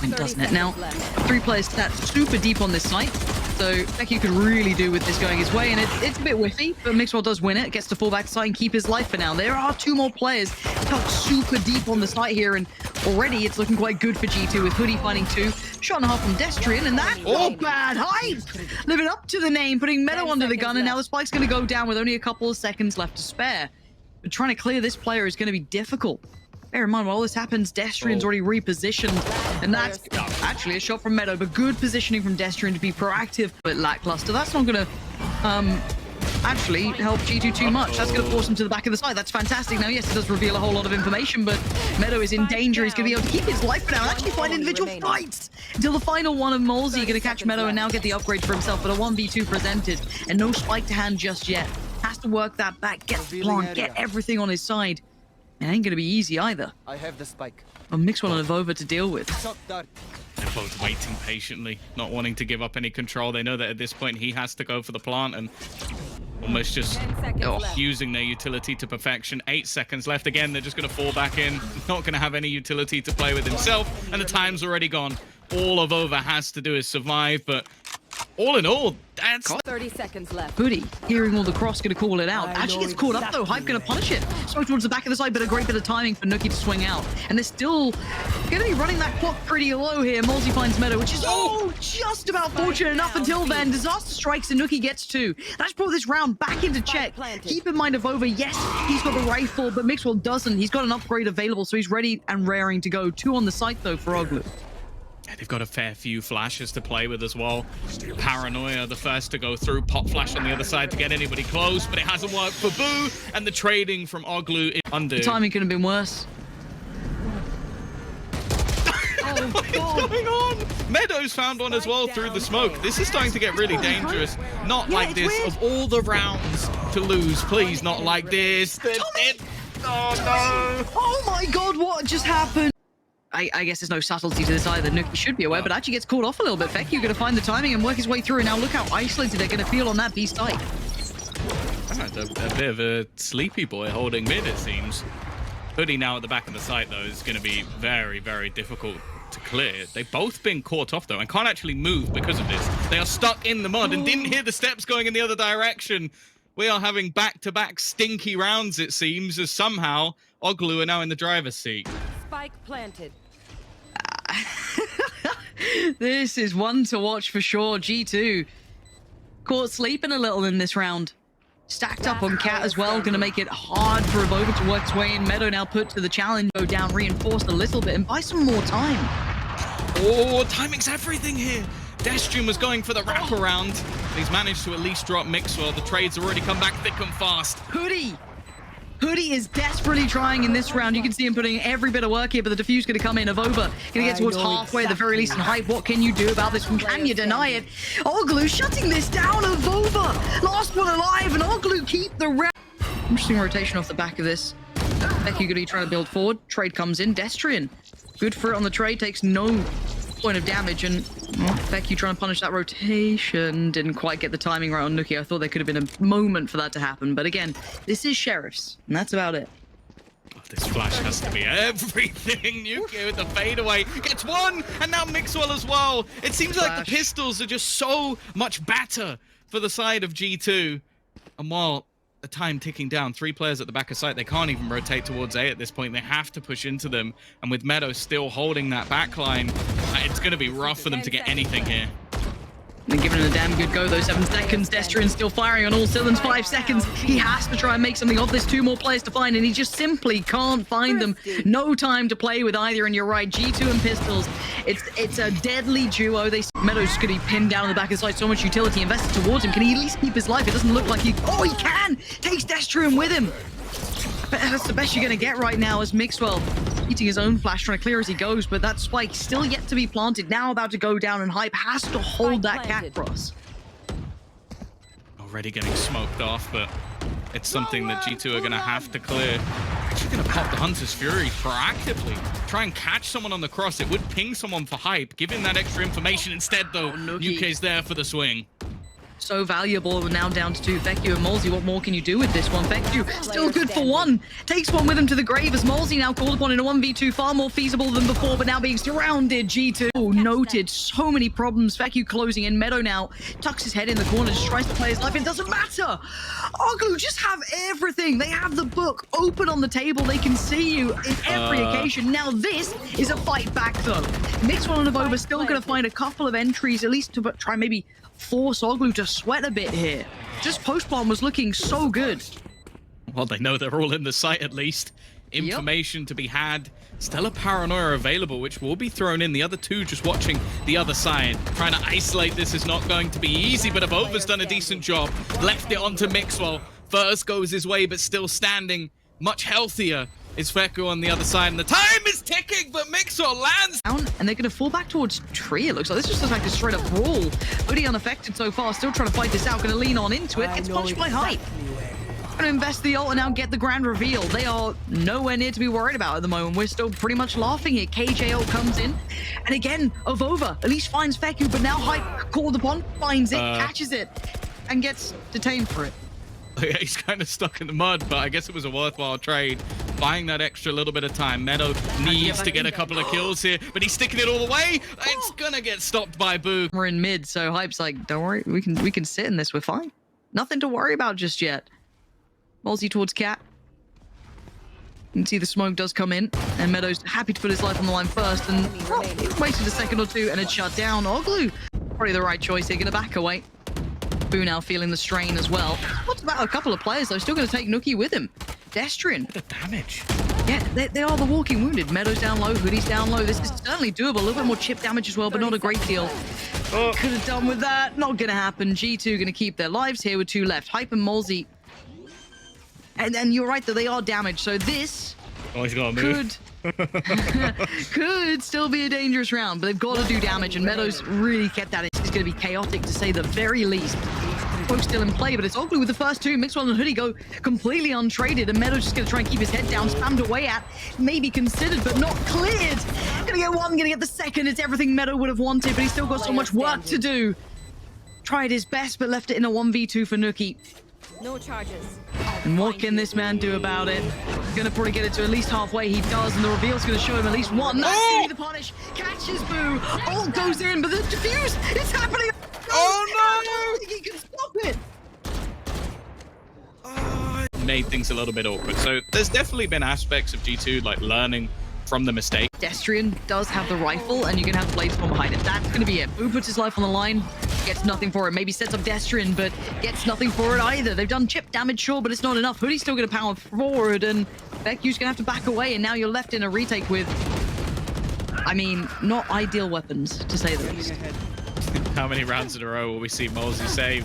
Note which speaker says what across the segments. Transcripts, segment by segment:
Speaker 1: point, doesn't it? Now, 3 players sat super deep on this site, so Becky could really do with this going his way, and it's a bit whiffy, but Mixwell does win it, gets to fall back to site and keep his life for now. There are 2 more players tucked super deep on the site here, and already it's looking quite good for G2 with Hoodie finding 2. Shot and a half from Destrian, and that's not bad. Hype! Living up to the name, putting Meadow under the gun, and now the spike's going to go down with only a couple of seconds left to spare. But trying to clear this player is going to be difficult. Bear in mind, while this happens, Destrian's already repositioned, and that's actually a shot from Meadow, but good positioning from Destrian to be proactive, but lackluster. That's not going to actually help G2 too much. That's going to force him to the back of the site. That's fantastic. Now, yes, it does reveal a whole lot of information, but Meadow is in danger. He's going to be able to keep his life now and actually find individual fights until the final one of Molesy going to catch Meadow and now get the upgrade for himself, but a 1v2 presented and no spike to hand just yet. Has to work that back, get the plant, get everything on his side. It ain't going to be easy either.
Speaker 2: I have the spike.
Speaker 1: A Mixwell and Vova to deal with.
Speaker 3: They're both waiting patiently, not wanting to give up any control. They know that at this point he has to go for the plant and almost just using their utility to perfection. 8 seconds left. Again, they're just going to fall back in. Not going to have any utility to play with himself, and the time's already gone. All of Over has to do is survive, but all in all, that's
Speaker 4: 30 seconds left.
Speaker 1: Hoodie, hearing all the cross, going to call it out. Actually gets caught up though. Hype going to punish it. Smoke towards the back of the side, but a great bit of timing for Nookie to swing out. And they're still going to be running that clock pretty low here. Molesy finds Meadow, which is just about fortunate enough until then. Disaster strikes and Nookie gets 2. That's brought this round back into check. Keep in mind, Over, yes, he's got the rifle, but Mixwell doesn't. He's got an upgrade available, so he's ready and raring to go. 2 on the site though for Oglu.
Speaker 3: They've got a fair few flashes to play with as well. Paranoia, the first to go through. Pop flash on the other side to get anybody close, but it hasn't worked for Boo. And the trading from Oglu is under.
Speaker 1: The timing could have been worse.
Speaker 3: What is going on? Meadows found one as well through the smoke. This is starting to get really dangerous. Not like this. Of all the rounds to lose, please, not like this. Oh no!
Speaker 1: Oh my god, what just happened? I guess there's no subtlety to this either. Nookie should be aware, but actually gets caught off a little bit. Fecky going to find the timing and work his way through. And now look how isolated they're going to feel on that B site.
Speaker 3: A bit of a sleepy boy holding mid, it seems. Hoodie now at the back of the site, though, is going to be very, very difficult to clear. They've both been caught off, though, and can't actually move because of this. They are stuck in the mud and didn't hear the steps going in the other direction. We are having back-to-back stinky rounds, it seems, as somehow Oglu are now in the driver's seat.
Speaker 4: Spike planted.
Speaker 1: This is one to watch for sure. G2 caught sleeping a little in this round. Stacked up on Cat as well, going to make it hard for Avova to work its way in. Meadow now put to the challenge, go down, reinforced a little bit, and buy some more time.
Speaker 3: Oh, timing's everything here. Destrian was going for the wraparound. He's managed to at least drop Mixwell. The trades have already come back thick and fast.
Speaker 1: Hoodie is desperately trying in this round. You can see him putting every bit of work here, but the defuse going to come in. Avova going to get towards halfway at the very least. And Hype, what can you do about this one? Can you deny it? Oglu shutting this down. Avova, last one alive, and Oglu keep the round. Interesting rotation off the back of this. Becky going to be trying to build forward. Trade comes in. Destrian, good for it on the trade, takes no point of damage, and Becky trying to punish that rotation. Didn't quite get the timing right on Nookie. I thought there could have been a moment for that to happen, but again, this is Sheriffs, and that's about it.
Speaker 3: Oh, this flash has to be everything. Nuki with the fadeaway gets 1, and now Mixwell as well. It seems like the pistols are just so much better for the side of G2, and while the time ticking down, 3 players at the back of site, they can't even rotate towards A at this point. They have to push into them, and with Meadow still holding that backline, it's going to be rough for them to get anything here.
Speaker 1: And giving it a damn good go, though. 7 seconds. Destrian still firing on all cylinders. 5 seconds. He has to try and make something of this. 2 more players to find, and he just simply can't find them. No time to play with either, and you're right. G2 and Pistols, it's a deadly duo. Meadow's going to be pinned down on the back of the site. So much utility invested towards him. Can he at least keep his life? It doesn't look like he... Oh, he can! Takes Destrian with him. That's the best you're going to get right now as Mixwell eating his own flash, trying to clear as he goes, but that spike still yet to be planted, now about to go down, and Hype has to hold that cat cross.
Speaker 3: Already getting smoked off, but it's something that G2 are going to have to clear. Actually going to pop the Hunter's Fury proactively. Try and catch someone on the cross. It would ping someone for Hype, give him that extra information. Instead, though, Nuke's there for the swing.
Speaker 1: so valuable. We're now down to 2. Vecchio and Molzy, what more can you do with this one? Vecchio still good for 1. Takes 1 with him to the grave as Molzy now called upon in a 1v2, far more feasible than before, but now being surrounded. G2 noted so many problems. Vecchio closing in. Meadow now tucks his head in the corner, just tries to play his life. It doesn't matter. Oglu just have everything. They have the book open on the table. They can see you in every occasion. Now this is a fight back though. Mixwell and Avova still going to find a couple of entries, at least to try maybe force Oglu to sweat a bit here. Just post-plant was looking so good.
Speaker 3: Well, they know they're all in the site at least. Information to be had. Still a paranoia available, which will be thrown in. The other 2 just watching the other side. Trying to isolate this is not going to be easy, but Avova's done a decent job. Left it onto Mixwell. First goes his way, but still standing. Much healthier is Feko on the other side, and the time is ticking, but Mixwell lands
Speaker 1: down, and they're going to fall back towards tree. It looks like this just looks like a straight up brawl. Hoodie unaffected so far, still trying to fight this out. Going to lean on into it. Gets punched by Hype. Going to invest the ult and now get the grand reveal. They are nowhere near to be worried about at the moment. We're still pretty much laughing here. KJ ult comes in, and again, Avova at least finds Feku, but now Hype called upon, finds it, catches it, and gets detained for it.
Speaker 3: He's kind of stuck in the mud, but I guess it was a worthwhile trade. Buying that extra little bit of time. Meadow needs to get a couple of kills here, but he's sticking it all the way. It's gonna get stopped by Boo.
Speaker 1: We're in mid, so Hype's like, don't worry, we can sit in this, we're fine. Nothing to worry about just yet. Molzy towards Cat. You can see the smoke does come in, and Meadow's happy to put his life on the line first, and he waited a second or 2 and it's shut down. Oglu, probably the right choice here, gonna back away. Boo now feeling the strain as well. What's about a couple of players though? Still going to take Nuki with him. Destrian.
Speaker 3: The damage.
Speaker 1: Yeah, they are the walking wounded. Meadow's down low, Hoodie's down low. This is certainly doable. A little bit more chip damage as well, but not a great deal. Could have done with that. Not going to happen. G2 going to keep their lives here with 2 left. Hype and Molzy. And then you're right that they are damaged. So this
Speaker 3: he's got to move.
Speaker 1: could still be a dangerous round, but they've got to do damage, and Meadows really kept that. It's going to be chaotic to say the very least. Both still in play, but it's Oglu with the first 2. Mixwell and Hoodie go completely untraded, and Meadows just going to try and keep his head down, spammed away at, maybe considered, but not cleared. Gonna get 1, gonna get the second. It's everything Meadow would have wanted, but he's still got so much work to do. Tried his best, but left it in a 1v2 for Nuki.
Speaker 4: No charges.
Speaker 1: And what can this man do about it? He's gonna probably get it to at least halfway. He does, and the reveal's gonna show him at least 1. That's gonna be the punish. Catches Boo. Ult goes in, but the defuse is happening.
Speaker 3: Oh no!
Speaker 1: I don't think he can stop it.
Speaker 3: Made things a little bit awkward. So there's definitely been aspects of G2 like learning from the mistake.
Speaker 1: Destrian does have the rifle, and you can have blades from behind it. That's going to be it. Boo puts his life on the line, gets nothing for it. Maybe sets up Destrian, but gets nothing for it either. They've done chip damage, sure, but it's not enough. Hoodie's still going to power forward, and Vecchio's going to have to back away, and now you're left in a retake with, I mean, not ideal weapons, to say the least.
Speaker 3: How many rounds in a row will we see Molzy save?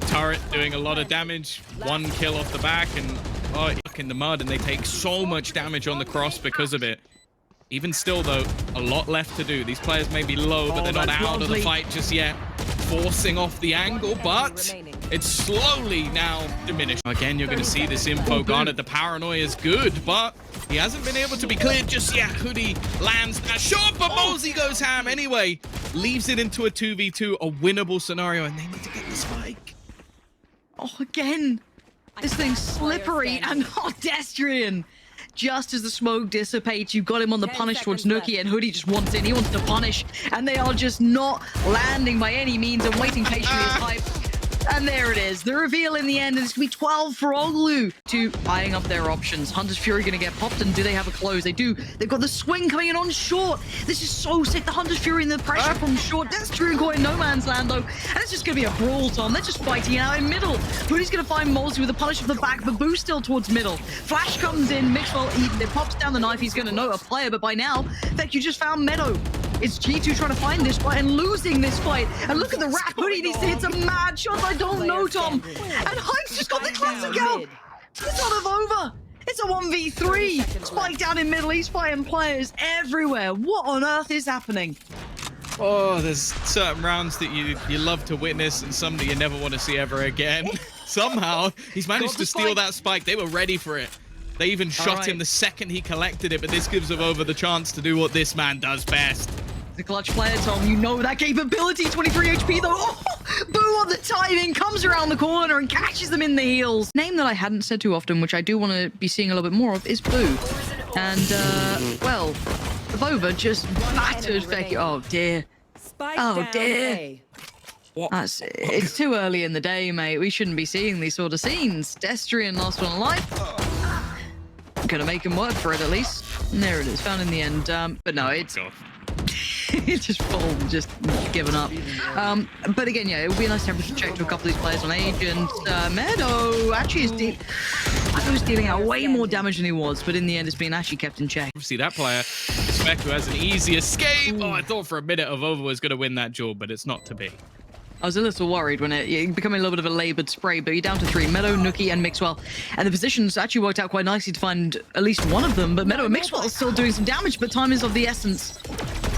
Speaker 3: Turret doing a lot of damage, 1 kill off the back, and stuck in the mud, and they take so much damage on the cross because of it. Even still, though, a lot left to do. These players may be low, but they're not out of the fight just yet. Forcing off the angle, but it's slowly now diminished. Again, you're going to see this info garnered. The paranoia is good, but he hasn't been able to be cleared just yet. Hoodie lands a shot, but Molzy goes ham anyway. Leaves it into a 2v2, a winnable scenario, and they need to get the spike.
Speaker 1: Oh, again. This thing's slippery and not Destrian. Just as the smoke dissipates, you've got him on the punish towards Nuki, and Hoodie just wants in. He wants to punish, and they are just not landing by any means and waiting patiently as Hype. And there it is, the reveal in the end, and it's going to be 12 for Oglu. To eyeing up their options. Hunter's Fury going to get popped, and do they have a close? They do. They've got the swing coming in on short. This is so sick. The Hunter's Fury and the pressure from short. That's true caught in no man's land, though. And it's just going to be a brawl, Tom. They're just fighting out in middle. Hoodie's going to find Molzy with a punish off the back, but Boo still towards middle. Flash comes in. Mixwell, it pops down the knife. He's going to note a player, but by now, Vecchio just found Meadow. It's G2 trying to find this fight and losing this fight. And look at the wrap. Hoodie needs to hit some mad shots. I don't know, Tom. And Hype's just got the classic out. It's not over. It's a 1v3. Spike down in middle. He's fighting players everywhere. What on earth is happening?
Speaker 3: Oh, there's certain rounds that you love to witness and some that you never want to see ever again. Somehow, he's managed to steal that spike. They were ready for it. They even shot him the second he collected it, but this gives Avova the chance to do what this man does best.
Speaker 1: The clutch player, Tom, you know that capability. 23 HP though. Oh, Boo on the timing, comes around the corner and catches them in the heels. Name that I hadn't said too often, which I do want to be seeing a little bit more of, is Boo. And, well, the Vova just battered Becky. Oh, dear. Oh, dear. It's too early in the day, mate. We shouldn't be seeing these sort of scenes. Destrian last one alive. Gonna make him work for it, at least. And there it is, found in the end. But no, it's... it's just given up. But again, yeah, it would be a nice temperature check to a couple of these players on age. And Meadow actually is deep. I was dealing out way more damage than he was, but in the end, it's been actually kept in check.
Speaker 3: Obviously, that player, Spec, who has an easy escape. Oh, I thought for a minute Avova was going to win that duel, but it's not to be.
Speaker 1: I was a little worried when it becoming a little bit of a laboured spray, but you're down to 3. Meadow, Nookie, and Mixwell. And the positions actually worked out quite nicely to find at least one of them, but Meadow and Mixwell are still doing some damage, but time is of the essence.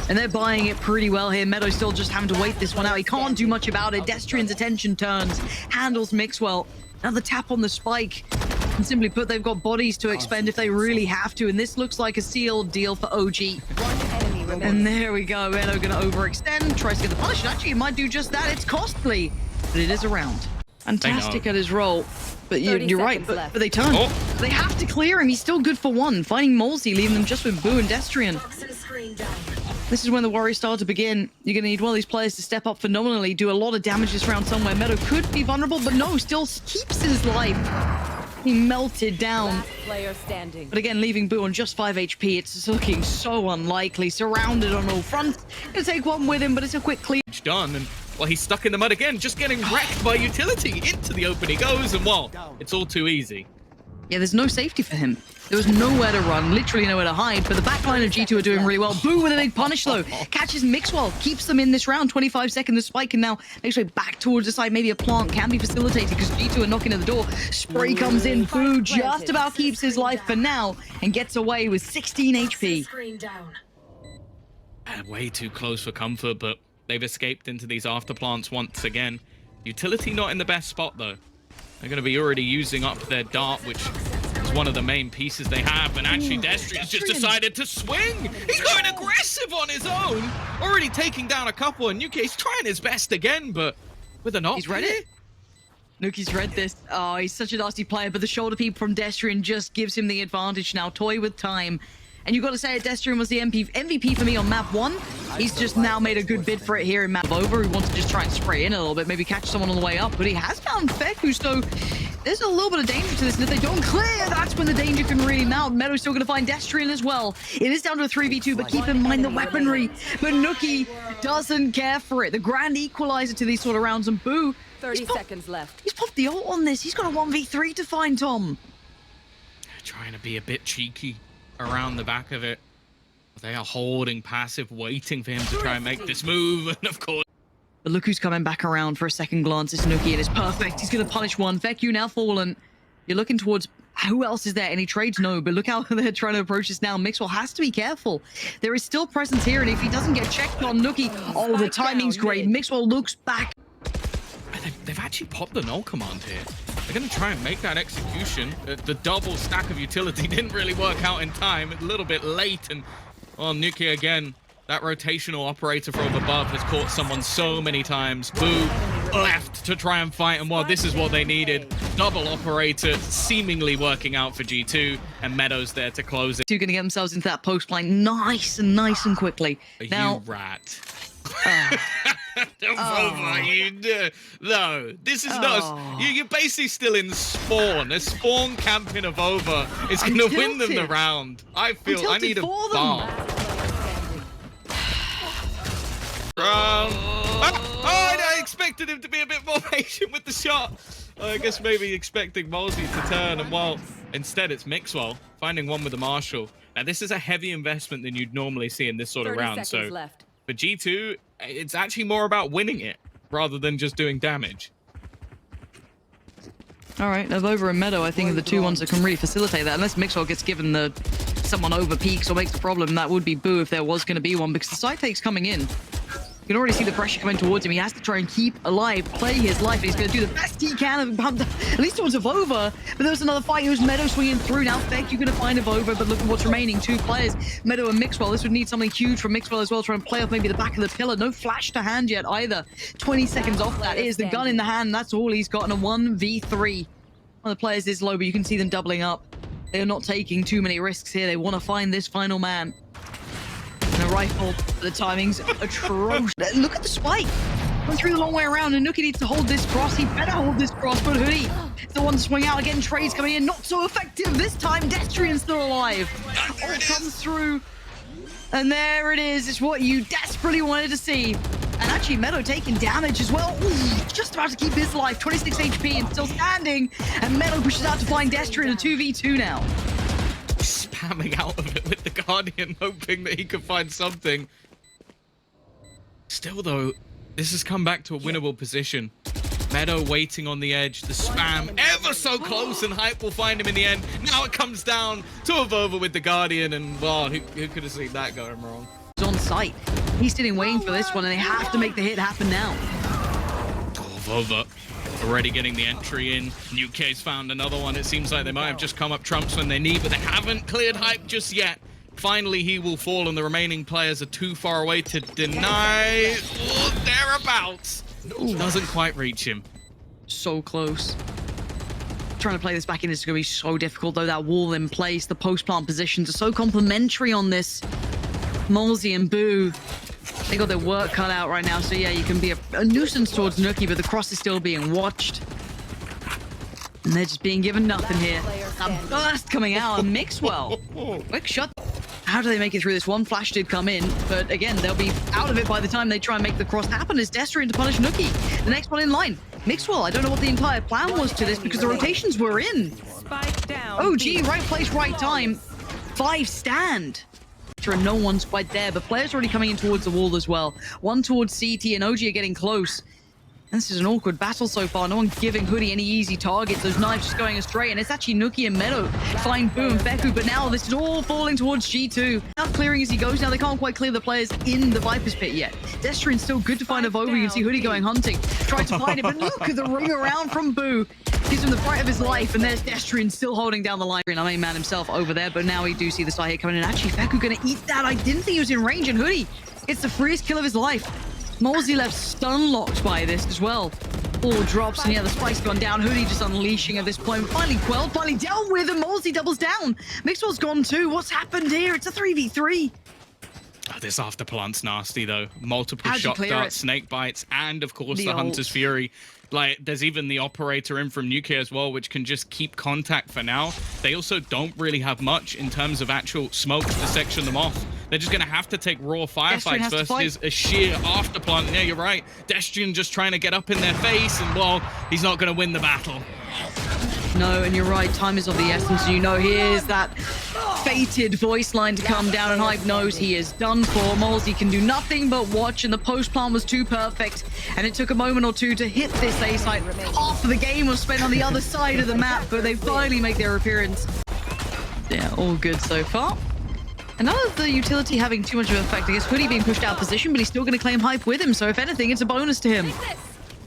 Speaker 1: And they're buying it pretty well here. Meadow's still just having to wait this one out. He can't do much about it. Destrian's attention turns, handles Mixwell. Another tap on the spike. And simply put, they've got bodies to expend if they really have to, and this looks like a sealed deal for OG. And there we go. Meadow gonna overextend, tries to get the punish, and actually he might do just that. It's costly, but it is a round. Fantastic at his role. But you're right, but they turn. Oh. They have to clear him. He's still good for one. Finding Molesy, leaving them just with Boo and Destrian. This is when the worries start to begin. You're going to need one of these players to step up phenomenally, do a lot of damage this round somewhere. Meadow could be vulnerable, but no, still keeps his life. He melted down.
Speaker 4: Player standing.
Speaker 1: But again, leaving Boo on just 5 HP, it's looking so unlikely. Surrounded on all fronts. Gonna take one with him, but it's a quick clear.
Speaker 3: Done, and well, he's stuck in the mud again, just getting wrecked by utility. Into the open he goes, and well, it's all too easy.
Speaker 1: Yeah, there's no safety for him. There was nowhere to run, literally nowhere to hide, but the backline of G2 are doing really well. Boo with a big punish, though. Catches Mixwell, keeps them in this round. 25 seconds, the spike, and now makes way back towards the side. Maybe a plant can be facilitated because G2 are knocking at the door. Spray comes in. Boo just about keeps his life for now and gets away with 16 HP.
Speaker 3: Way too close for comfort, but they've escaped into these after plants once again. Utility not in the best spot, though. They're going to be already using up their dart, which is one of the main pieces they have. And actually, Destrian's just decided to swing. He's going aggressive on his own. Already taking down a couple. And Nuke's trying his best again, but with an op.
Speaker 1: He's read it. Nuki's read this. Oh, he's such a nasty player, but the shoulder peep from Destrian just gives him the advantage now. Toy with time. And you've got to say it, Destrian was the MVP for me on map 1. He's just now made a good bid for it here in map over. He wants to just try and spray in a little bit, maybe catch someone on the way up. But he has found Feku, so there's a little bit of danger to this. And if they don't clear, that's when the danger can really mount. Meadow's still going to find Destrian as well. It is down to a 3v2, but keep in mind the weaponry. But Nookie doesn't care for it. The grand equalizer to these sort of rounds. And Boo,
Speaker 4: 30 seconds left.
Speaker 1: He's popped the ult on this. He's got a 1v3 to find, Tom.
Speaker 3: Trying to be a bit cheeky around the back of it. They are holding passive, waiting for him to try and make this move, and of course.
Speaker 1: But look who's coming back around for a second glance. It's Nookie, and it's perfect. He's going to punish one. Feku now fallen. You're looking towards who else is there? Any trades? No, but look how they're trying to approach this now. Mixwell has to be careful. There is still presence here, and if he doesn't get checked on Nookie, oh, the timing's great. Mixwell looks back.
Speaker 3: They've actually popped the null command here. They're going to try and make that execution. The double stack of utility didn't really work out in time. A little bit late. And, well, Nuki again, that rotational operator from above has caught someone so many times. Boo left to try and fight. And, well, this is what they needed. Double operator seemingly working out for G2. And Meadows there to close it.
Speaker 1: Two going to get themselves into that post line nice and quickly.
Speaker 3: You rat. No, this is not. You're basically still in spawn. A spawn camp in Avova is going to win them the round. I feel I need a bar. I expected him to be a bit more patient with the shot. I guess maybe expecting Molesy to turn, and well, instead it's Mixwell finding one with the Marshall. Now this is a heavy investment than you'd normally see in this sort of round. So for G2, it's actually more about winning it rather than just doing damage.
Speaker 1: All right, Avova and Meadow, I think, are the two ones that can really facilitate that. Unless Mixwell gets given someone over peaks or makes a problem, that would be Boo if there was going to be one, because the side take's coming in. You can already see the pressure coming towards him. He has to try and keep alive, play his life. He's going to do the best he can, at least towards Avova. But there was another fight. It was Meadow swinging through. Now, Feck, you're going to find Avova, but look at what's remaining. 2 players, Meadow and Mixwell. This would need something huge from Mixwell as well, trying to play off maybe the back of the pillar. No flash to hand yet either. 20 seconds off that is the gun in the hand. That's all he's got in a 1v3. One of the players is low, but you can see them doubling up. They are not taking too many risks here. They want to find this final man. And a rifle, the timing's atrocious. Look at the spike. Went through the long way around, and Nuki needs to hold this cross. He better hold this cross, but Hoodie is the one to swing out again. Trades coming in, not so effective this time. Destrian's still alive. All comes through. And there it is. It's what you desperately wanted to see. And actually, Meadow taking damage as well. Ooh, just about to keep his life. 26 HP and still standing. And Meadow pushes out to find Destrian, a 2v2 now.
Speaker 3: Spamming out of it with the Guardian, hoping that he could find something. Still, though, this has come back to a winnable position. Meadow waiting on the edge, the spam ever so close, and Hype will find him in the end. Now it comes down to Avova with the Guardian, and well, who could have seen that going wrong?
Speaker 1: He's on site. He's sitting waiting for this one, and they have to make the hit happen now.
Speaker 3: Avova already getting the entry in. UK's found another one. It seems like they might have just come up trumps when they need, but they haven't cleared Hype just yet. Finally, he will fall, and the remaining players are too far away to deny. Oh, thereabouts. Doesn't quite reach him.
Speaker 1: So close. Trying to play this back in is going to be so difficult, though. That wall in place, the post-plant positions are so complementary on this. Molzy and Boo, they got their work cut out right now. So yeah, you can be a nuisance towards Nuki, but the cross is still being watched. And they're just being given nothing here. A burst coming out of Mixwell. Quick shot. How do they make it through this? One flash did come in, but again, they'll be out of it by the time they try and make the cross happen. Is Destrian to punish Nuki? The next one in line. Mixwell, I don't know what the entire plan was to this because the rotations were in.
Speaker 4: Spike down.
Speaker 1: OG, right place, right time. 5 stand. Sure, no one's quite there, but players are already coming in towards the wall as well. One towards CT, and OG are getting close. And this is an awkward battle so far. No one giving Hoodie any easy targets. Those knives just going astray, and it's actually Nuki and Meadow find Boo and Beku, but now this is all falling towards G2. Now clearing as he goes. Now they can't quite clear the players in the Viper's pit yet. Destrian's still good to find Avova. You can see Hoodie going hunting. Tried to find it, but look at the ring around from Boo. Gives him the fright of his life, and there's Destrian still holding down the line. I main man himself over there, but now we do see the side hit coming in. Actually, Beku gonna eat that. I didn't think he was in range, and Hoodie gets the freest kill of his life. Molzy left stun locked by this as well. All drops, and yeah, the spike's gone down. Hoodie just unleashing at this point. Finally quelled, finally dealt with, and Molzy doubles down. Mixwell's gone too. What's happened here? It's a 3v3.
Speaker 3: Oh, this after plant's nasty, though. Multiple shot darts, snake bites, and of course the Hunter's Fury. Like, there's even the operator in from UK as well, which can just keep contact for now. They also don't really have much in terms of actual smoke to section them off. They're just going to have to take raw firefights versus a sheer afterplant. Yeah, you're right. Destrian just trying to get up in their face, and, well, he's not going to win the battle.
Speaker 1: No, and you're right. Time is of the essence. You know, here's that fated voice line to come down, and Hype knows he is done for. Molzy can do nothing but watch, and the post plan was too perfect, and it took a moment or two to hit this A site. Half of the game was spent on the other side of the map, but they finally make their appearance. Yeah, all good so far. And none of the utility having too much of an effect. I guess Hoodie being pushed out of position, but he's still going to claim Hype with him, so if anything, it's a bonus to him.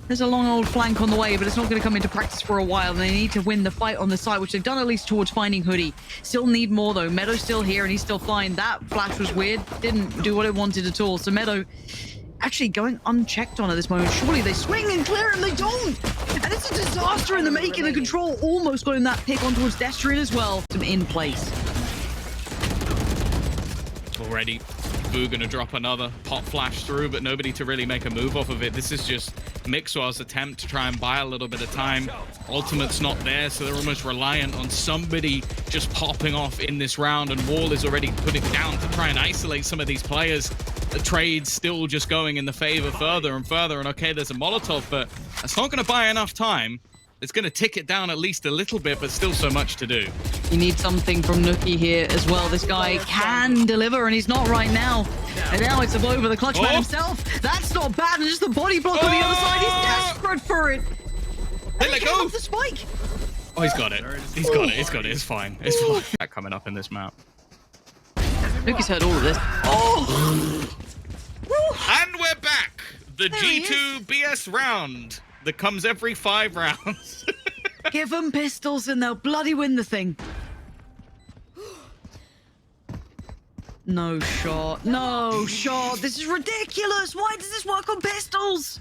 Speaker 1: There's a long old flank on the way, but it's not going to come into practice for a while. They need to win the fight on the side, which they've done at least towards finding Hoodie. Still need more, though. Meadow's still here, and he's still flying. That flash was weird. Didn't do what it wanted at all. So Meadow actually going unchecked on at this moment. Surely they swing and clear, and they don't. And it's a disaster in the making. The control almost got in that pick on towards Destrian as well. Some in place.
Speaker 3: Already, Boo gonna drop another pop flash through, but nobody to really make a move off of it. This is just Mixwell's attempt to try and buy a little bit of time. Ultimate's not there, so they're almost reliant on somebody just popping off in this round, and Wall is already putting down to try and isolate some of these players. The trade's still just going in the favor further and further, and okay, there's a Molotov, but that's not gonna buy enough time. It's going to tick it down at least a little bit, but still so much to do.
Speaker 1: You need something from Nuki here as well. This guy can deliver, and he's not right now. And now it's a blow over the clutch man himself. That's not bad, and just the body block on the other side. He's desperate for it.
Speaker 3: Hey, let go.
Speaker 1: Off the spike.
Speaker 3: Oh, he's got it. He's got it. He's got it. It's fine. It's fine. Coming up in this map.
Speaker 1: Nuki's heard all of this. Oh!
Speaker 3: And we're back. The
Speaker 1: There he
Speaker 3: G2 BS round that comes every 5 rounds.
Speaker 1: Give them pistols and they'll bloody win the thing. No shot. No shot. This is ridiculous. Why does this work on pistols?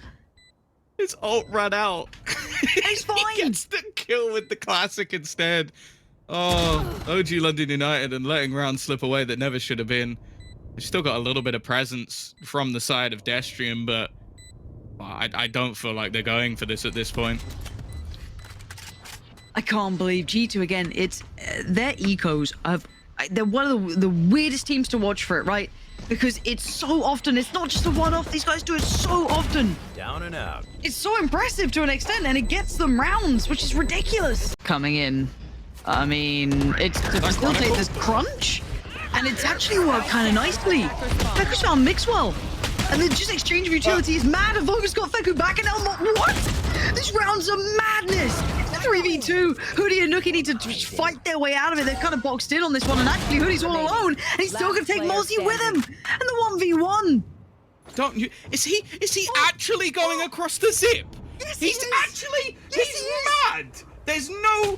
Speaker 3: His ult ran out.
Speaker 1: He's fine.
Speaker 3: He gets the kill with the classic instead. Oh, OG London United and letting rounds slip away that never should have been. They've still got a little bit of presence from the side of Destrian, but I don't feel like they're going for this at this point.
Speaker 1: I can't believe G2 again. It's their ecos have. They're one of the weirdest teams to watch for it, right? Because it's so often. It's not just a one-off. These guys do it so often.
Speaker 2: Down and out.
Speaker 1: It's so impressive to an extent, and it gets them rounds, which is ridiculous. Coming in. I mean, it's to still take this crunch, and it's actually worked kind of nicely. Feku's found Mixwell, and the just exchange of utility is mad. And Vogus got Feku back, and Elmo. What? This round's a madness. 3v2. Hoodie and Nookie need to fight their way out of it. They're kind of boxed in on this one, and actually Hoodie's all alone, and he's still going to take Multi with him. And the 1v1.
Speaker 3: Don't you? Is he actually going across the zip?
Speaker 1: Yes,
Speaker 3: he's
Speaker 1: actually. Yes,
Speaker 3: he's
Speaker 1: he is.
Speaker 3: mad. There's no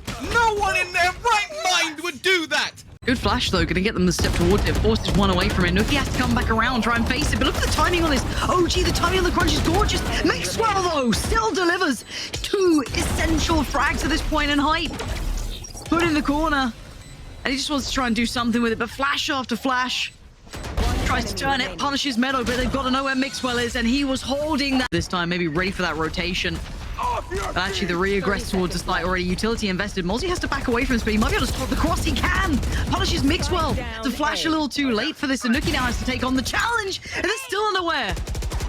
Speaker 3: one in their right mind would do that.
Speaker 1: Good flash, though. Going to get them the step towards it. Forces one away from it. Nookie has to come back around, try and face it. But look at the timing on this. OG, the timing on the crunch is gorgeous. Maxwell, though, still delivers 2 essential frags at this point in hype. Put in the corner. And he just wants to try and do something with it. But flash after flash. Tries to turn it, punishes Meadow, but they've got to know where Mixwell is. And he was holding that this time, maybe ready for that rotation. But actually, the re-aggress towards the site already. Utility invested. Mozzie has to back away from this, but he might be able to stop the cross. He can. Punishes Mixwell. The flash a little too late for this. And Nookie now has to take on the challenge. And they're still unaware.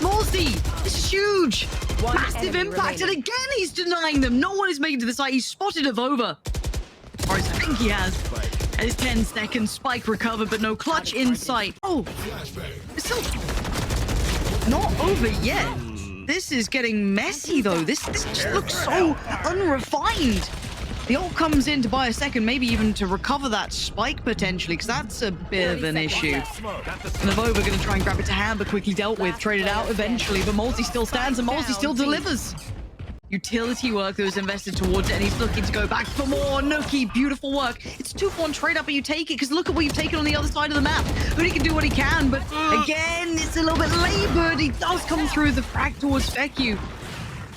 Speaker 1: Mozzie, this is huge. Massive impact. And again, he's denying them. No one is making to the site. He's spotted Avova. Or I think he has. And his 10 seconds. Spike recovered, but no clutch in sight. Oh, it's still not over yet. This is getting messy, though. This just looks so unrefined. The ult comes in to buy a second, maybe even to recover that spike, potentially, because that's a bit of an issue. And Avova going to try and grab it to hand, but quickly dealt with. Traded out eventually, but Multi still stands, and Multi still delivers. Utility work that was invested towards it, and he's looking to go back for more. Nookie, beautiful work. It's 2-for-1 trade up, and you take it, because look at what you've taken on the other side of the map. Hoodie can do what he can, but again, it's a little bit labored. He does come through the frag towards Feku.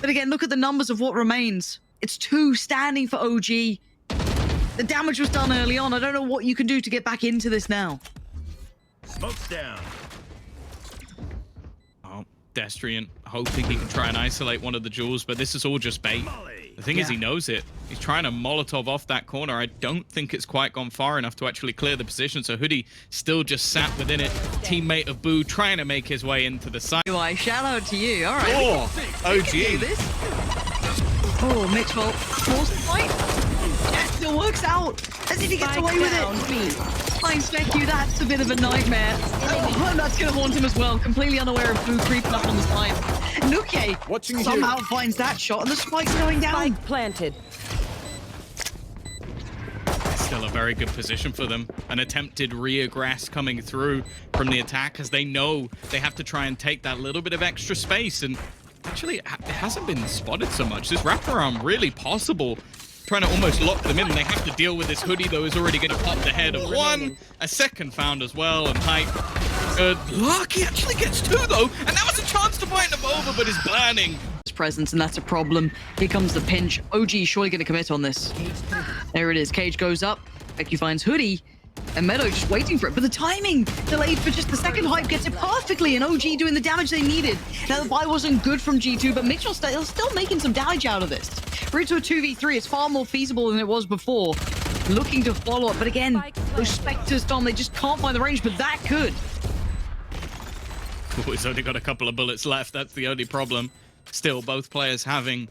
Speaker 1: But again, look at the numbers of what remains. It's 2 standing for OG. The damage was done early on. I don't know what you can do to get back into this now.
Speaker 2: Smoke's down.
Speaker 3: Destrian hoping he can try and isolate one of the jewels, but this is all just bait. The thing is, he knows it. He's trying to Molotov off that corner. I don't think it's quite gone far enough to actually clear the position, so Hoodie still just sat within it. Teammate of Boo trying to make his way into the site.
Speaker 1: Why, shout out to you. All right.
Speaker 3: Oh, OG.
Speaker 1: This. Oh, Mitchell forced the fight. Yeah, still works out. As if he gets away with it. Finds Feku, that's a bit of a nightmare. Oh, and that's going to haunt him as well. Completely unaware of Boo creeping up on the side. Nuke somehow finds that shot, and the spike's going down.
Speaker 4: Spike planted.
Speaker 3: Still a very good position for them. An attempted reaggress coming through from the attack, as they know they have to try and take that little bit of extra space. And actually, it hasn't been spotted so much. This wraparound really possible. Trying to almost lock them in. They have to deal with this. Hoodie, though, is already going to pop the head of one. A second found as well, and Hype. Good luck. He actually gets 2, though. And that was a chance to find him over, but is burning.
Speaker 1: His presence, and that's a problem. Here comes the pinch. OG surely going to commit on this. There it is. Cage goes up. Feku finds Hoodie. And Meadow just waiting for it. But the timing delayed for just the second. Hype gets it perfectly, and OG doing the damage they needed. Now, the buy wasn't good from G2, but Mitchell still making some damage out of this. We're into a 2v3. It's far more feasible than it was before. Looking to follow up, but again, those Spectres, Dom, they just can't find the range, but that could.
Speaker 3: Oh, he's only got a couple of bullets left. That's the only problem. Still, both players having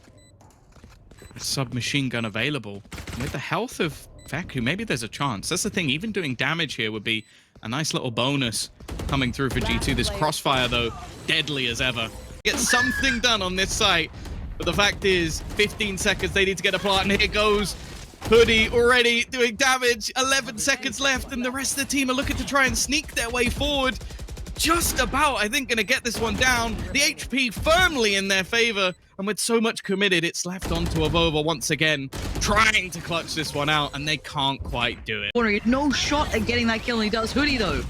Speaker 3: a submachine gun available. With the health of Feku, maybe there's a chance. That's the thing. Even doing damage here would be a nice little bonus coming through for G2. This crossfire, though, deadly as ever. Get something done on this site. But the fact is, 15 seconds, they need to get a plant, and here goes Hoodie already doing damage. 11 seconds left, and the rest of the team are looking to try and sneak their way forward. just about, I think, going to get this one down. The HP firmly in their favor, and with so much committed, it's left onto Avova once again, trying to clutch this one out, and they can't quite do it.
Speaker 1: Corner, no shot at getting that kill, and he does. Hoodie, though,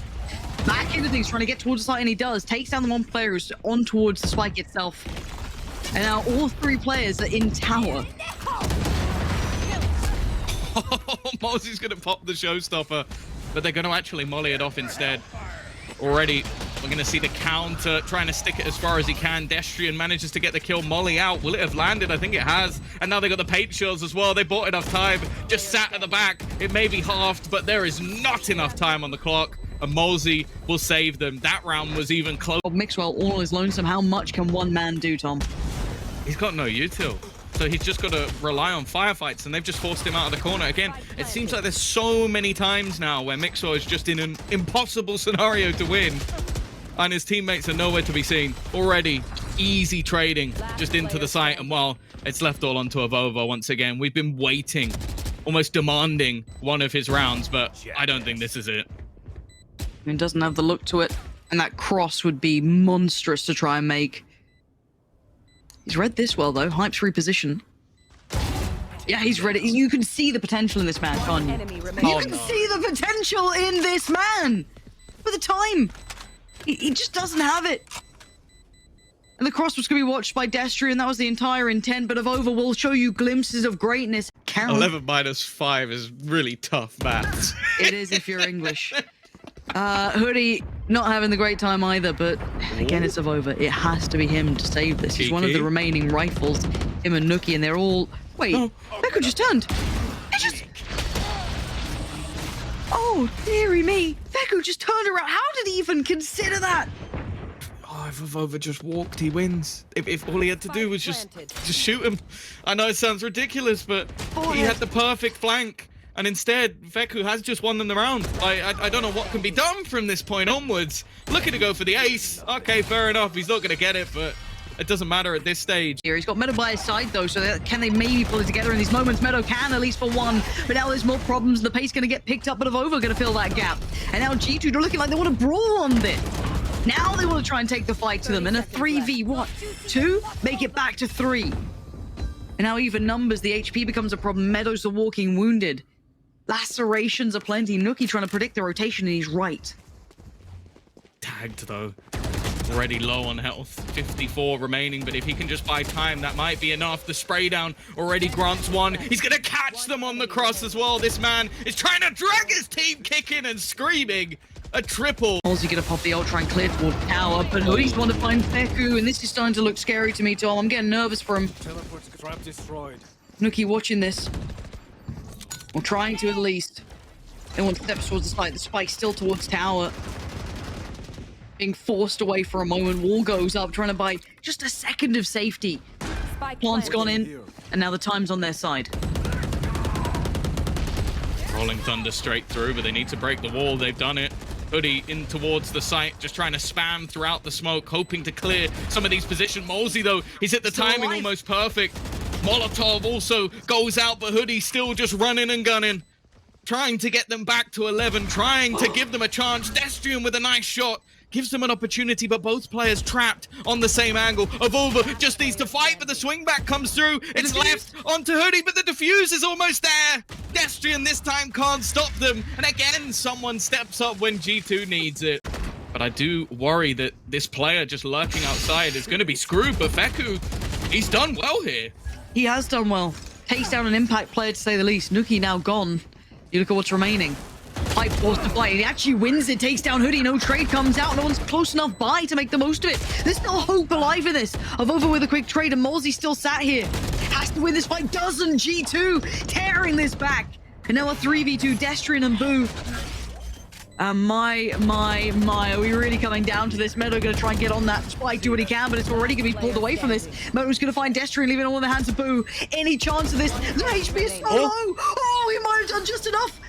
Speaker 1: back into things, trying to get towards the site, and he does. Takes down the one player who's on towards the spike itself. And now all three players are in tower.
Speaker 3: Mosey's going to pop the showstopper, but they're going to actually molly it off instead. Already, we're going to see the counter, trying to stick it as far as he can. Destrian manages to get the kill. Molly out. Will it have landed? I think it has. And now they got the paint shields as well. They bought enough time. Just sat at the back. It may be halved, but there is not enough time on the clock. And Mosey will save them. That round was even close.
Speaker 1: Mixwell all on his lonesome. How much can one man do, Tom?
Speaker 3: He's got no util. So he's just got to rely on firefights, and they've just forced him out of the corner. Again, it seems like there's so many times now where Mixwell is just in an impossible scenario to win, and his teammates are nowhere to be seen. Already, easy trading just into the site, and well, it's left all onto Avova once again. We've been waiting, almost demanding one of his rounds, but I don't think this is it.
Speaker 1: It doesn't have the look to it, and that cross would be monstrous to try and make. He's read this well, though. Hype's reposition. Yeah, he's read it. You can see the potential in this man, can't you? You can see the potential in this man! For the time! He just doesn't have it. And the cross was going to be watched by Destrian. That was the entire intent, but Avova will show you glimpses of greatness.
Speaker 3: 11 minus 5 is really tough maths.
Speaker 1: It is if you're English. Hoodie not having the great time either, but again, it's Avova. It has to be him to save this. He's one of the remaining rifles, him and Nuki, and they're all... Wait, Beku just turned. It just... Oh, dearie me. Beku just turned around. How did he even consider that?
Speaker 3: Oh, if Avova just walked, he wins. If all he had to do was just shoot him. I know it sounds ridiculous, but he had the perfect flank. And instead, Veku has just won them the round. I don't know what can be done from this point onwards. Looking to go for the ace. Okay, fair enough. He's not going to get it, but it doesn't matter at this stage.
Speaker 1: Here, he's got Meadow by his side, though, so can they maybe pull it together in these moments? Meadow can, at least for one. But now there's more problems. The pace going to get picked up, but Avova going to fill that gap. And now G2, they're looking like they want to brawl on this. Now they want to try and take the fight to them. In a 3v2, make it back to 3. And now even numbers, the HP becomes a problem. Meadow's the walking wounded. Lacerations are plenty. Nuki trying to predict the rotation, and he's right.
Speaker 3: Tagged, though. Already low on health. 54 remaining, but if he can just buy time, that might be enough. The spray down already grants one. He's going to catch them on the cross as well. This man is trying to drag his team kicking and screaming. A triple. Ozzy going to pop the ultra and clear toward tower, but Hoodie's want to find Beku, and this is starting to look scary to me, Tom. I'm getting nervous for him. Nuki watching this. Or trying to, at least. They want steps towards the spike. The spike's still towards tower. Being forced away for a moment. Wall goes up, trying to buy just a second of safety. Plant's gone in, and now the time's on their side. Rolling Thunder straight through, but they need to break the wall. They've done it. Hoodie in towards the site, just trying to spam throughout the smoke, hoping to clear some of these positions. Mosey, though, he's hit the timing almost perfect. Molotov also goes out, but Hoodie still just running and gunning. Trying to get them back to 11, trying to give them a chance. Destrian with a nice shot. Gives them an opportunity, but both players trapped on the same angle. Avova just needs to fight, but the swing back comes through. It's left onto Hoodie, but the defuse is almost there. Destrian this time can't stop them. And again, someone steps up when G2 needs it. But I do worry that this player just lurking outside is going to be screwed. But Veku, he's done well here. He has done well. Takes down an impact player, to say the least. Nuki now gone. You look at what's remaining. Hype forced to fight. He actually wins it. Takes down Hoodie. No trade comes out. No one's close enough by to make the most of it. There's still hope alive in this. Avova with a quick trade, and Molsey still sat here. Has to win this fight. Doesn't. G2 tearing this back. And now a 3v2. Destrian and Boo. My, are we really coming down to this? Meadow going to try and get on that spike, do what he can, but it's already going to be pulled away from this. Meadow's going to find Destrian, leaving all in the hands of Boo. Any chance of this? The HP is so low. Oh, he might have done just enough.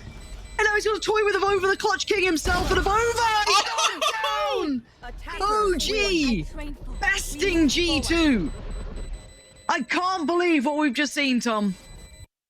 Speaker 3: And now he's got a toy with Avova, the Clutch King himself, and Avova! He's going down! OG! Besting G2! I can't believe what we've just seen, Tom.